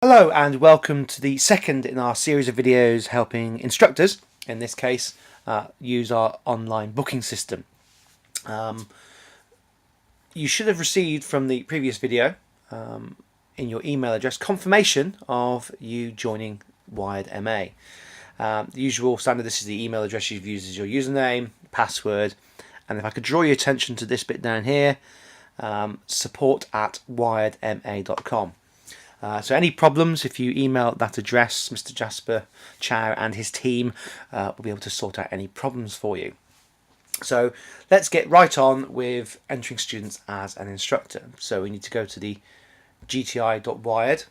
Hello and welcome to the second in our series of videos helping instructors, in this case, use our online booking system. You should have received from the previous video in your email address confirmation of you joining Wired MA. The usual standard, this is the email address you've used as your username, password, and if I could draw your attention to this bit down here, support@wiredma.com. So any problems, if you email that address, Mr. Jasper Chow and his team will be able to sort out any problems for you. So let's get right on with entering students as an instructor. So we need to go to the gti.wired.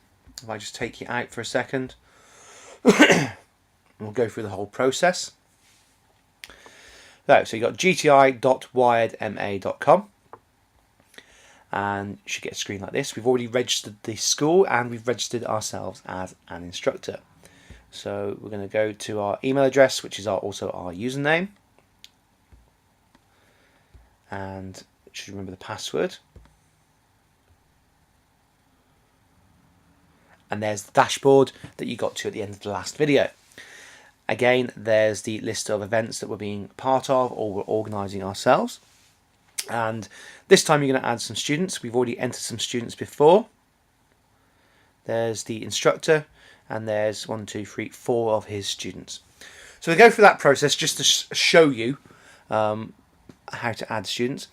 If I just take you out for a second, we'll go through the whole process. So you've got gti.wiredma.com. And you should get a screen like this. We've already registered the school and we've registered ourselves as an instructor. So we're going to go to our email address, which is also our username, and should remember the password. And there's the dashboard that you got to at the end of the last video. Again, there's the list of events that we're being part of or we're organising ourselves. And this time you're going to add some students. We've already entered some students before. There's the instructor, and there's 4 of his students. So we go through that process just to show you how to add students.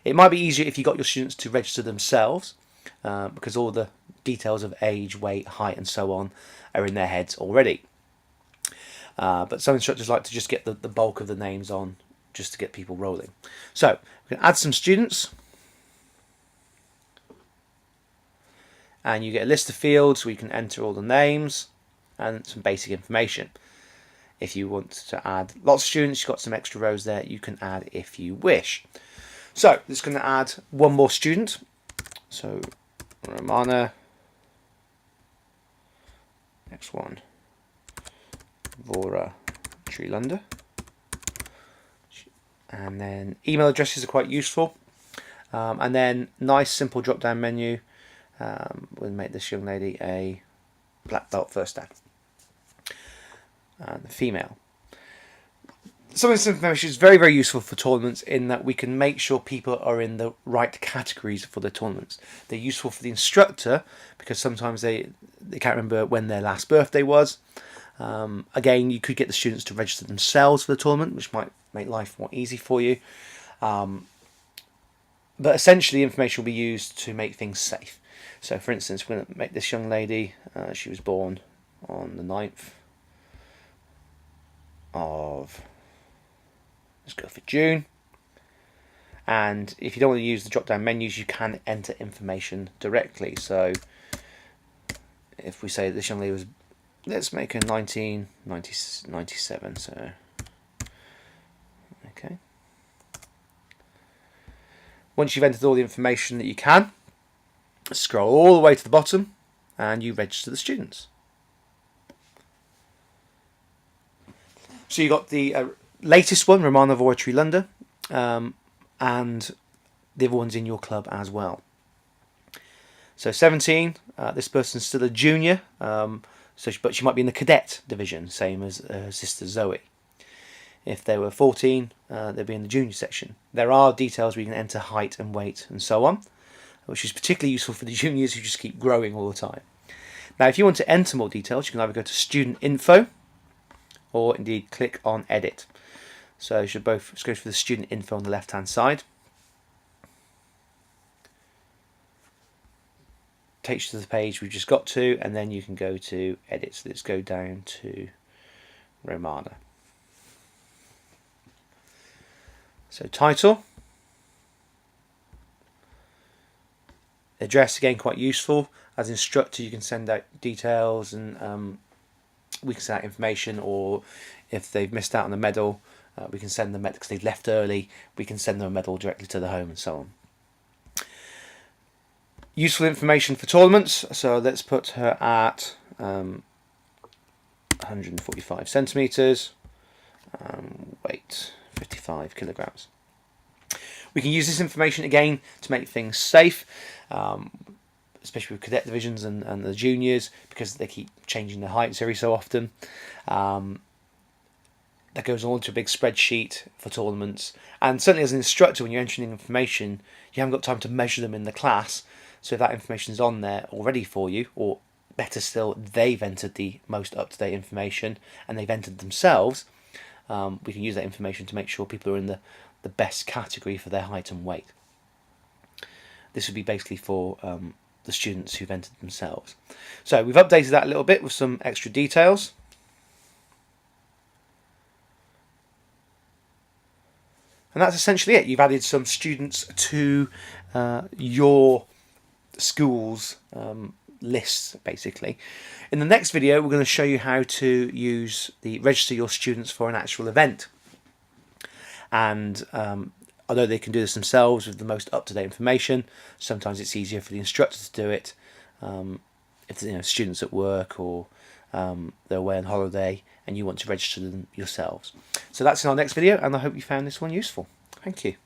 It might be easier if you got your students to register themselves, because all the details of age, weight, height, and so on are in their heads already. But some instructors like to just get the bulk of the names on, just to get people rolling. So we can add some students, and you get a list of fields where you can enter all the names and some basic information. If you want to add lots of students, you've got some extra rows there you can add if you wish. So just going to add one more student. So Romana, next one, Vora Trilunda. And then email addresses are quite useful. And then nice simple drop down menu. We'll make this young lady a black belt first dan. And the female. Some of this information is very, very useful for tournaments in that we can make sure people are in the right categories for the tournaments. They're useful for the instructor because sometimes they can't remember when their last birthday was. Again, you could get the students to register themselves for the tournament, which might make life more easy for you. But essentially, information will be used to make things safe. So, for instance, we're going to make this young lady, she was born on the 9th of, let's go for June. And if you don't want to use the drop-down menus, you can enter information directly. So, if we say this young lady was, let's make her 1997, so okay. Once you've entered all the information that you can, scroll all the way to the bottom and you register the students. So you got the latest one, Romana Vora Trilunda, and the other ones in your club as well. So 17, this person's still a junior, but she might be in the cadet division, same as her sister Zoe. If they were 14, they'd be in the junior section. There are details where you can enter height and weight and so on, which is particularly useful for the juniors who just keep growing all the time. Now, if you want to enter more details, you can either go to student info or indeed click on edit. So you should both go for the student info on the left hand side. Takes you to the page we've just got to, and then you can go to edit. So let's go down to Romana. So title, address, again quite useful. As instructor you can send out details and we can send out information, or if they've missed out on the medal, we can send them because they've left early, we can send them a medal directly to the home and so on. Useful information for tournaments, so let's put her at 145 centimetres, weight 55 kilograms. We can use this information again to make things safe. especially with cadet divisions and the juniors, because they keep changing their heights every so often. That goes on to a big spreadsheet for tournaments. And certainly as an instructor, when you're entering information, you haven't got time to measure them in the class. So if that information is on there already for you, or better still, they've entered the most up-to-date information and they've entered themselves, we can use that information to make sure people are in the best category for their height and weight. This would be basically for the students who've entered themselves. So we've updated that a little bit with some extra details. And that's essentially it. You've added some students to your school's lists, basically. In the next video, we're going to show you how to register your students for an actual event. And although they can do this themselves with the most up-to-date information, sometimes it's easier for the instructor to do it if students at work or they're away on holiday and you want to register them yourselves. So that's in our next video, and I hope you found this one useful. Thank you.